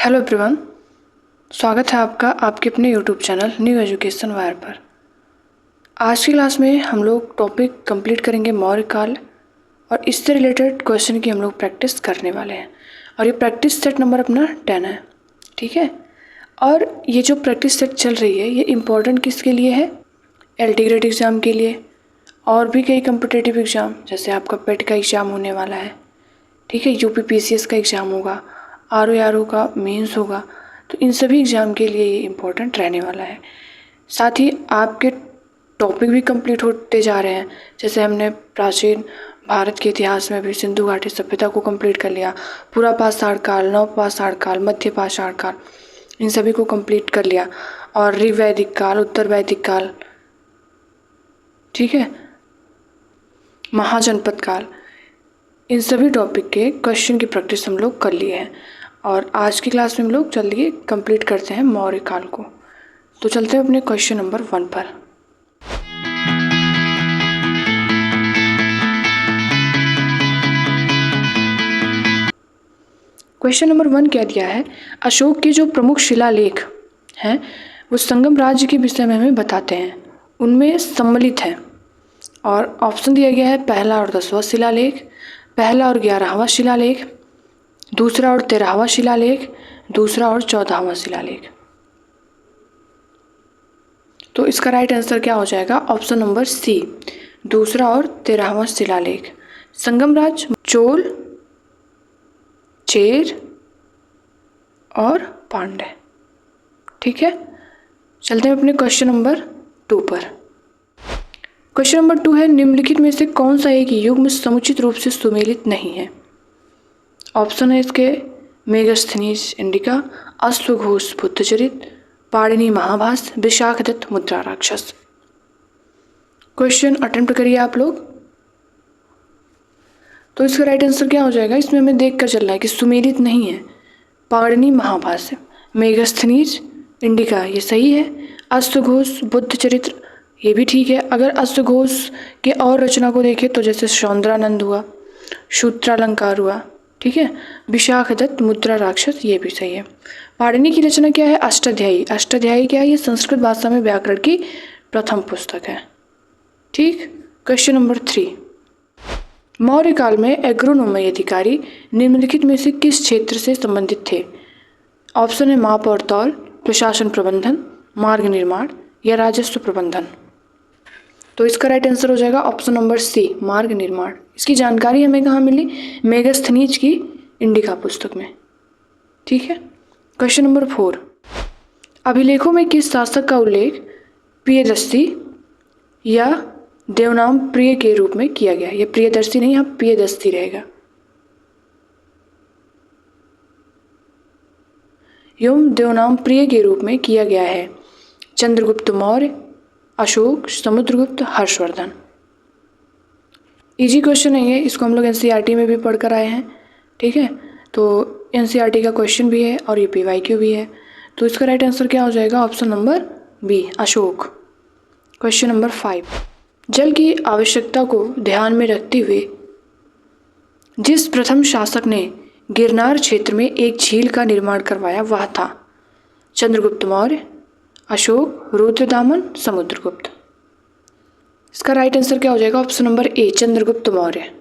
Hello everyone, स्वागत है आपका आपके अपने YouTube channel new education wire पर। आज की क्लास में हम लोग टॉपिक कंप्लीट करेंगे मौर्य काल और इससे रिलेटेड क्वेश्चन की हम लोग प्रैक्टिस करने वाले हैं। और ये प्रैक्टिस सेट नंबर अपना 10 है, ठीक है। और ये जो प्रैक्टिस सेट चल रही है ये इम्पोर्टेंट किसके लिए है? LT ग्रेड एग्ज़ाम के लिए और भी कई कम्पिटेटिव एग्ज़ाम, जैसे आपका पेट का एग्ज़ाम होने वाला है, ठीक है, UP PCS का एग्ज़ाम होगा, RO का मेंस होगा, तो इन सभी एग्ज़ाम के लिए ये इम्पोर्टेंट रहने वाला है। साथ ही आपके टॉपिक भी कंप्लीट होते जा रहे हैं। जैसे हमने प्राचीन भारत के इतिहास में भी सिंधु घाटी सभ्यता को कंप्लीट कर लिया, पूरा पाषाण काल, नवपाषाण काल, मध्य पाषाण काल, इन सभी को कंप्लीट कर लिया। और ऋवैदिक काल, उत्तर वैदिक काल, ठीक है, महाजनपद काल, इन सभी टॉपिक के क्वेश्चन की प्रैक्टिस हम लोग कर लिए हैं। और आज की क्लास में हम लोग चलिए कंप्लीट करते हैं मौर्य काल को। तो चलते हैं अपने क्वेश्चन नंबर 1 पर। क्वेश्चन नंबर 1 क्या दिया है? अशोक के जो प्रमुख शिलालेख हैं वो संगम राज्य के विषय में हमें बताते हैं, उनमें सम्मिलित है। और ऑप्शन दिया गया है पहला और 10वां शिलालेख, पहला और 11वां शिलालेख, दूसरा और 13वां शिलालेख, दूसरा और 14वां शिलालेख। तो इसका राइट आंसर क्या हो जाएगा? ऑप्शन नंबर सी, दूसरा और 13वां शिलालेख। संगम राज्य चोल, चेर और पांड्य, ठीक है। चलते हैं अपने क्वेश्चन नंबर 2 पर। क्वेश्चन नंबर 2 है, निम्नलिखित में से कौन सा एक युग्म समुचित रूप से सुमेलित नहीं है? ऑप्शन है इसके मेगास्थनीज इंडिका, अश्वघोष बुद्धचरित, पाणिनि महाभाष्य, विशाखदत्त मुद्रा राक्षस। क्वेश्चन अटेम्प्ट करिए आप लोग। तो इसका राइट आंसर क्या हो जाएगा? इसमें हमें देख कर चलना है कि सुमेलित नहीं है। पाणिनि महाभाष्य, मेगास्थनीज इंडिका ये सही है, अश्वघोष बुद्धचरित्र ये भी ठीक है। अगर अश्वघोष के और रचना को देखें तो जैसे सौंदरानंद हुआ, सूत्रालंकार हुआ, ठीक है, विशाखदत्त मुद्रा राक्षस ये भी सही है। पाणिनि की रचना क्या है? अष्टाध्यायी। अष्टाध्यायी क्या है? ये संस्कृत भाषा में व्याकरण की प्रथम पुस्तक है, ठीक। क्वेश्चन नंबर 3, मौर्य काल में एग्रोनोमी अधिकारी निम्नलिखित में से किस क्षेत्र से संबंधित थे? ऑप्शन है माप और तौल, प्रशासन प्रबंधन, मार्ग निर्माण या राजस्व प्रबंधन। तो इसका राइट आंसर हो जाएगा ऑप्शन नंबर सी, मार्ग निर्माण। इसकी जानकारी हमें कहाँ मिली? मेगास्थनीज की इंडिका पुस्तक में, ठीक है। क्वेश्चन नंबर 4, अभिलेखों में किस शासक का उल्लेख प्रियदर्शी या देवनाम प्रिय के रूप में किया गया? ये प्रियदर्शी नहीं, यहाँ प्रियदर्शी रहेगा। एवं देवनाम प्रिय के रूप में किया गया है चंद्रगुप्त मौर्य, अशोक, समुद्रगुप्त, हर्षवर्धन। इजी क्वेश्चन है ये, इसको हम लोग NCERT में भी पढ़ कर आए हैं, ठीक है। तो NCERT का क्वेश्चन भी है और ये PYQ भी है। तो इसका राइट आंसर क्या हो जाएगा? Option number B, Ashok. Question number 5, जल की आवश्यकता को ध्यान में रखते हुए जिस प्रथम शासक ने गिरनार क्षेत्र में एक झील का निर्माण करवाया वह था चंद्रगुप्त मौर्य, अशोक, रुद्रदामन, समुद्रगुप्त। इसका राइट आंसर क्या हो जाएगा? Option number A, Chandragupta Maurya.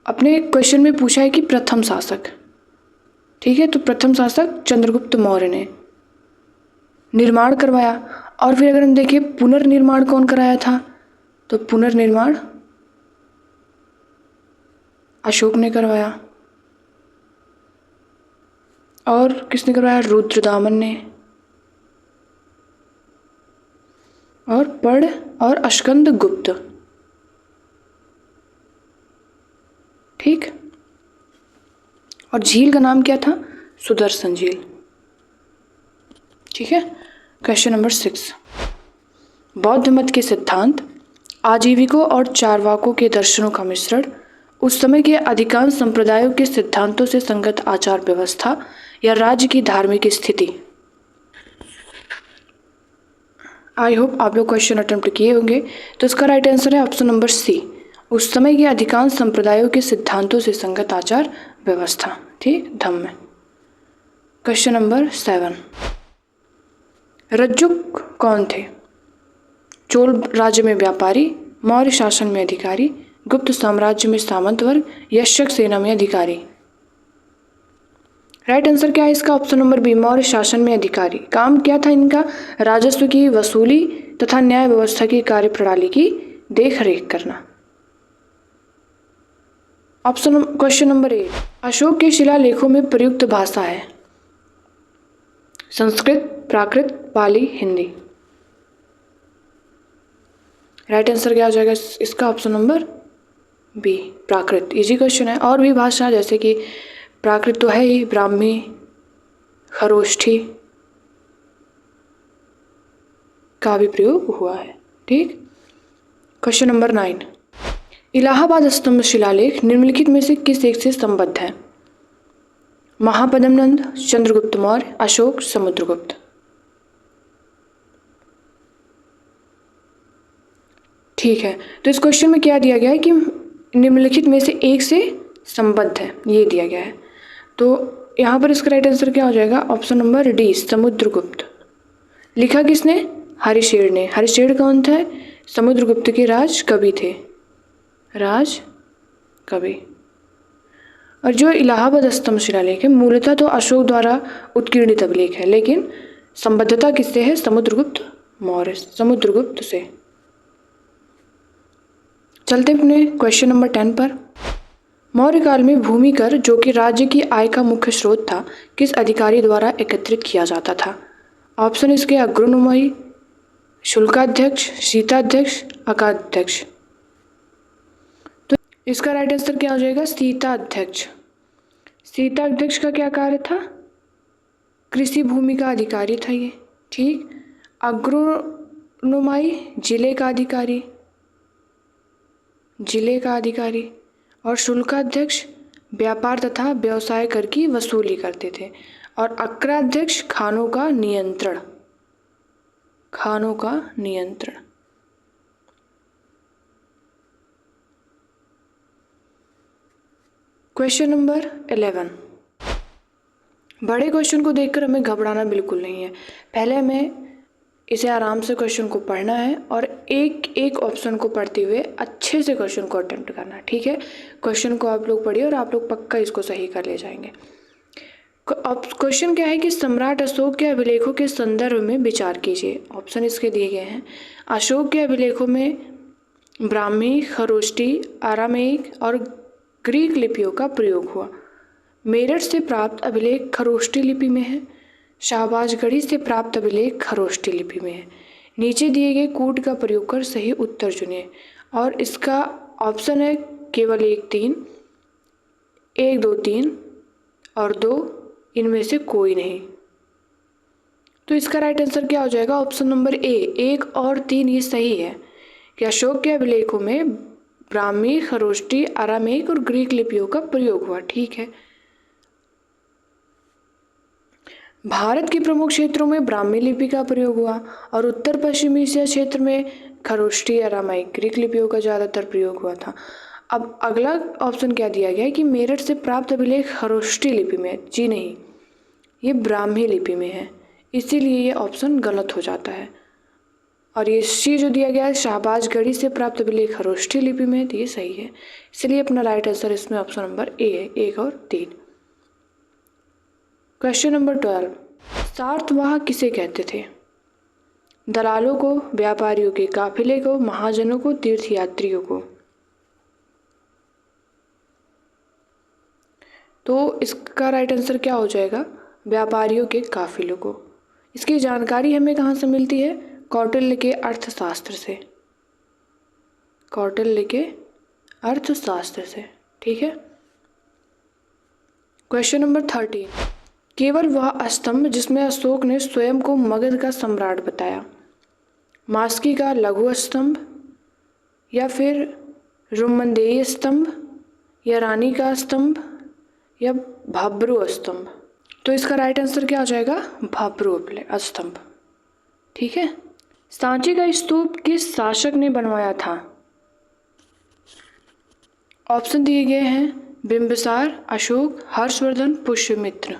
अपने क्वेश्चन में पूछा है कि प्रथम शासक, ठीक है, तो प्रथम शासक चंद्रगुप्त मौर्य ने निर्माण करवाया। और फिर अगर हम देखें पुनर्निर्माण कौन कराया था, तो पुनर्निर्माण अशोक ने करवाया। और किसने करवाया? रुद्रदामन ने। और पढ़ और अस्कंद गुप्त, ठीक। और झील का नाम क्या था? सुदर्शन झील, ठीक है। क्वेश्चन नंबर 6, बौद्ध मत के सिद्धांत, आजीविकों और चारवाकों के दर्शनों का मिश्रण, उस समय के अधिकांश संप्रदायों के सिद्धांतों से संगत आचार व्यवस्था या राज्य की धार्मिक स्थिति। आई होप आप लोग क्वेश्चन अटेम्प्ट किए होंगे। तो इसका राइट आंसर है ऑप्शन नंबर सी, उस समय के अधिकांश संप्रदायों के सिद्धांतों से संगत आचार व्यवस्था, ठीक, धम्म। क्वेश्चन नंबर 7, रज्जुक कौन थे? चोल राज्य में व्यापारी, मौर्य शासन में अधिकारी, गुप्त साम्राज्य में सामंत वर्ग या शक सेना में अधिकारी? राइट आंसर क्या है इसका? ऑप्शन नंबर बी, मौर्य शासन में अधिकारी। काम क्या था इनका? राजस्व की वसूली तथा न्याय व्यवस्था की कार्यप्रणाली की देख रेख करना। क्वेश्चन नंबर 8, अशोक के शिलालेखों में प्रयुक्त भाषा है संस्कृत, प्राकृत, पाली, हिंदी? राइट आंसर क्या हो जाएगा इसका? ऑप्शन नंबर बी, प्राकृत। इजी क्वेश्चन है। और भी भाषा जैसे कि प्राकृत तो है ही, ब्राह्मी, खरोष्ठी का भी प्रयोग हुआ है। ठीक। क्वेश्चन नंबर 9, इलाहाबाद स्तंभ शिलालेख निम्नलिखित में से किस एक से संबद्ध है? महापद्मनंद, चंद्रगुप्त मौर्य, अशोक, समुद्रगुप्त? ठीक है, तो इस क्वेश्चन में क्या दिया गया है कि निम्नलिखित में से एक से संबद्ध है, ये दिया गया है। तो यहाँ पर इसका राइट आंसर क्या हो जाएगा? Option number D, Samudragupta. लिखा किसने? हरिशेर ने। हरिशेर कौन था? समुद्रगुप्त के राज कवि थे, राज कवि। और जो इलाहाबाद स्तंभ शिलालेख है मूलतः तो अशोक द्वारा उत्कीर्णित अभिलेख है, लेकिन संबद्धता किससे है? समुद्रगुप्त मौर्य, समुद्रगुप्त से। चलते अपने क्वेश्चन नंबर 10 पर। मौर्य काल में भूमि कर, जो कि राज्य की आय का मुख्य स्रोत था, किस अधिकारी द्वारा एकत्रित किया जाता था? ऑप्शन इसके अग्रनुमाई, शुल्काध्यक्ष, शीताध्यक्ष, अकाध्यक्ष? तो इसका राइट आंसर क्या हो जाएगा? शीताध्यक्ष। शीताध्यक्ष का क्या कार्य था? कृषि भूमि का अधिकारी था ये। ठीक। अग्रनुमाई, जिले का अधिकारी, जिले का अधिकारी। और शुल्काध्यक्ष व्यापार तथा व्यवसाय कर की वसूली करते थे। और अक्राध्यक्ष खानों का नियंत्रण, खानों का नियंत्रण। क्वेश्चन नंबर 11, बड़े क्वेश्चन को देखकर हमें घबराना बिल्कुल नहीं है। पहले हमें इसे आराम से क्वेश्चन को पढ़ना है और एक एक ऑप्शन को पढ़ते हुए अच्छे से क्वेश्चन को अटेम्प्ट करना है। ठीक है, क्वेश्चन को आप लोग पढ़िए और आप लोग पक्का इसको सही कर ले जाएंगे। क्वेश्चन क्या है कि सम्राट अशोक के अभिलेखों के संदर्भ में विचार कीजिए। ऑप्शन इसके दिए गए हैं। अशोक के अभिलेखों में ब्राह्मी, खरोष्टी, आरामेइक और ग्रीक लिपियों का प्रयोग हुआ। मेरठ से प्राप्त अभिलेख खरोष्टी लिपि में है। शाहबाजगढ़ी से प्राप्त अभिलेख खरोष्टी लिपि में है। नीचे दिए गए कूट का प्रयोग कर सही उत्तर चुनिए। और इसका ऑप्शन है केवल 1, 3, 1, 2, 3 और 2, इनमें से कोई नहीं। तो इसका राइट आंसर क्या हो जाएगा? ऑप्शन नंबर ए, 1 और 3 ये सही है कि अशोक के अभिलेखों में ब्राह्मी, खरोष्टी, आरामेइक और ग्रीक लिपियों का प्रयोग हुआ। ठीक है। भारत के प्रमुख क्षेत्रों में ब्राह्मी लिपि का प्रयोग हुआ और उत्तर पश्चिमी एशिया क्षेत्र में खरोष्टी, आरामाइक, ग्रीक लिपियों का ज़्यादातर प्रयोग हुआ था। अब अगला ऑप्शन क्या दिया गया है कि मेरठ से प्राप्त अभिलेख खरोष्टी लिपि में। जी नहीं, ये ब्राह्मी लिपि में है, इसीलिए ये ऑप्शन गलत हो जाता है। और ये सी जो दिया गया है शाहबाजगढ़ी से प्राप्त अभिलेख खरोष्टी लिपि में, तो ये सही है। इसलिए अपना राइट आंसर इसमें ऑप्शन नंबर ए है, 1 और 3। क्वेश्चन नंबर 12, सार्थवाह किसे कहते थे? दलालों को, व्यापारियों के काफिले को, महाजनों को, तीर्थयात्रियों को? तो इसका राइट आंसर क्या हो जाएगा? व्यापारियों के काफिलों को। इसकी जानकारी हमें कहाँ से मिलती है? कौटिल्य के अर्थशास्त्र से, कौटिल्य के अर्थशास्त्र से। ठीक है। क्वेश्चन नंबर 13, केवल वह स्तंभ जिसमें अशोक ने स्वयं को मगध का सम्राट बताया, मास्की का लघु स्तंभ या फिर रुमंदेय स्तंभ या रानी का स्तंभ या भाब्रू स्तंभ? तो इसका राइट आंसर क्या हो जाएगा? भाब्रू स्तंभ। ठीक है। सांची का स्तूप किस शासक ने बनवाया था? ऑप्शन दिए गए हैं बिंबिसार, अशोक, हर्षवर्धन, पुष्यमित्र।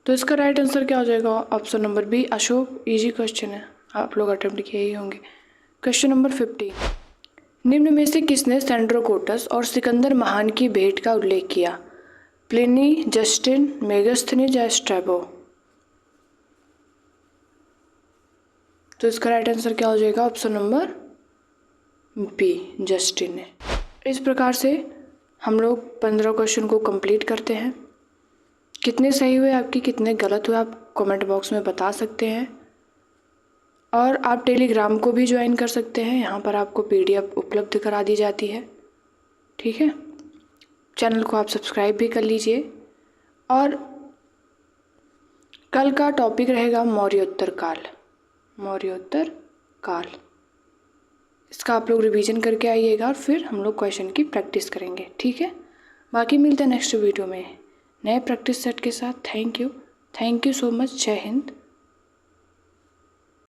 तो इसका राइट आंसर क्या हो जाएगा? Option number B Ashok. Easy question है, आप लोग अटेम्प्ट किए ही होंगे। क्वेश्चन नंबर 15, निम्न में से किसने सेंड्रोकोटस और सिकंदर महान की भेंट का उल्लेख किया? प्लिनी, जस्टिन, मेगास्थनीज या स्ट्रैबो? तो इसका राइट आंसर क्या हो जाएगा? ऑप्शन नंबर बी जस्टिन ने। इस प्रकार से हम लोग 15 क्वेश्चन को कंप्लीट करते हैं। कितने सही हुए आपके, कितने गलत हुए, आप कमेंट बॉक्स में बता सकते हैं। और आप टेलीग्राम को भी ज्वाइन कर सकते हैं, यहाँ पर आपको PDF उपलब्ध करा दी जाती है। ठीक है, चैनल को आप सब्सक्राइब भी कर लीजिए। और कल का टॉपिक रहेगा मौर्योत्तर काल। मौर्योत्तर काल, इसका आप लोग रिवीजन करके आइएगा और फिर हम लोग क्वेश्चन की प्रैक्टिस करेंगे। ठीक है, बाकी मिलते हैं नेक्स्ट वीडियो में नए प्रैक्टिस सेट के साथ। Thank you so much. जय हिंद।